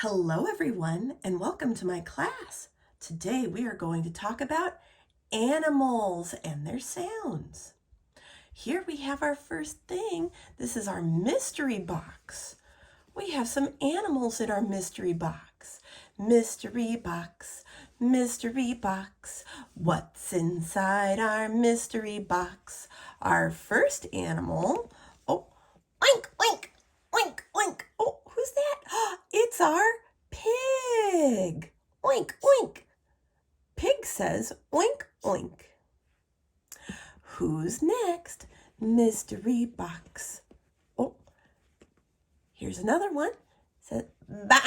Hello everyone and welcome to my class. Today we are going to talk about animals and their sounds. Here we have our first thing. This is our mystery box. We have some animals in our mystery box. Mystery box, mystery box. What's inside our mystery box? Our first animal, oink, oink, oink, oink. Oh, who's that? It's our pig. Oink, oink. Pig says oink, oink. Who's next? Mystery box. Oh, here's another one. It says ba,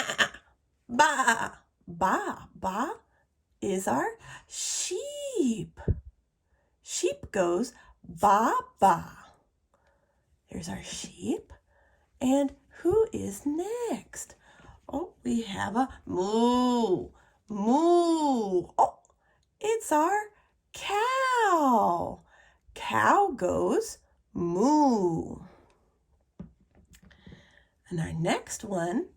ba, ba. Ba is our sheep. Sheep goes ba, ba. There's our sheep. And who is next? Oh, we have a moo, moo. Oh, it's our cow. Cow goes moo. And our next one,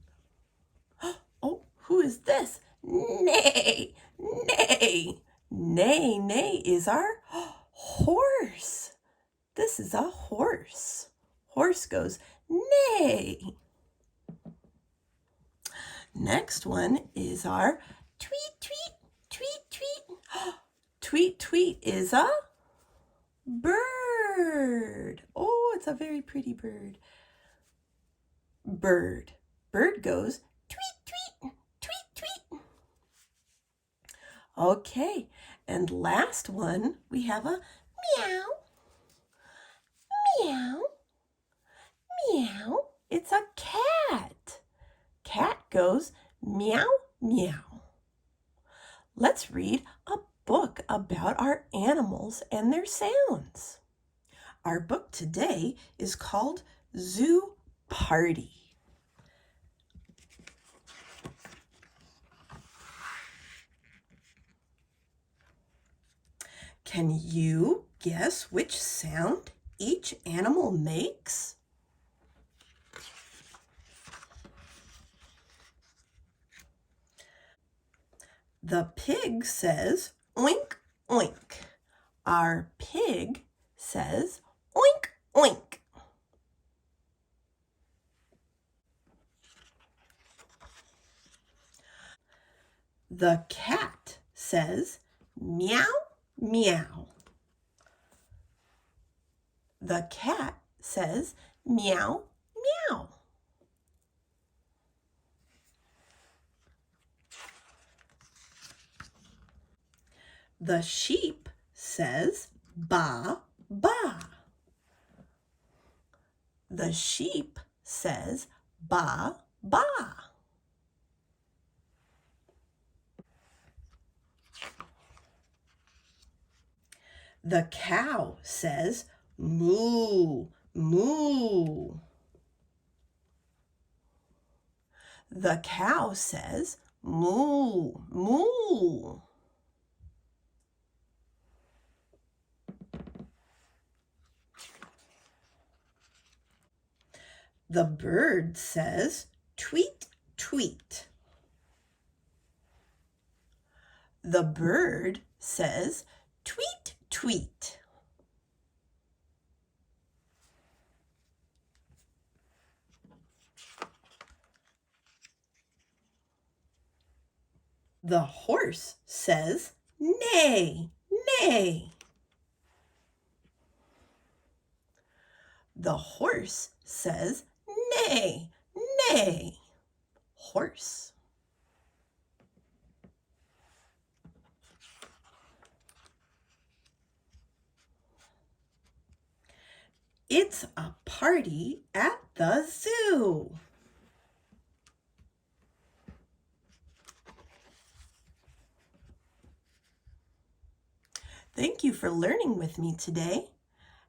oh, who is this? Neigh, neigh. Neigh, neigh is our horse. This is a horse. Horse goes neigh. Next one is our tweet, tweet, tweet, tweet. Tweet, tweet is a bird. Oh, it's a very pretty bird. Bird. Bird goes tweet, tweet, tweet, tweet. Okay, and last one, we have a meow, meow, meow. It's a cat. Cat goes meow, meow. Let's read a book about our animals and their sounds. Our book today is called Zoo Party. Can you guess which sound each animal makes? The pig says oink, oink. Our pig says oink, oink. The cat says meow, meow. The cat says meow, meow. The sheep says ba, ba. The sheep says ba, ba. The cow says moo, moo. The cow says moo, moo. The bird says tweet, tweet. The bird says tweet, tweet. The horse says neigh, neigh. The horse says neigh, neigh. Horse. It's a party at the zoo. Thank you for learning with me today.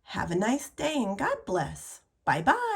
Have a nice day and God bless. Bye-bye.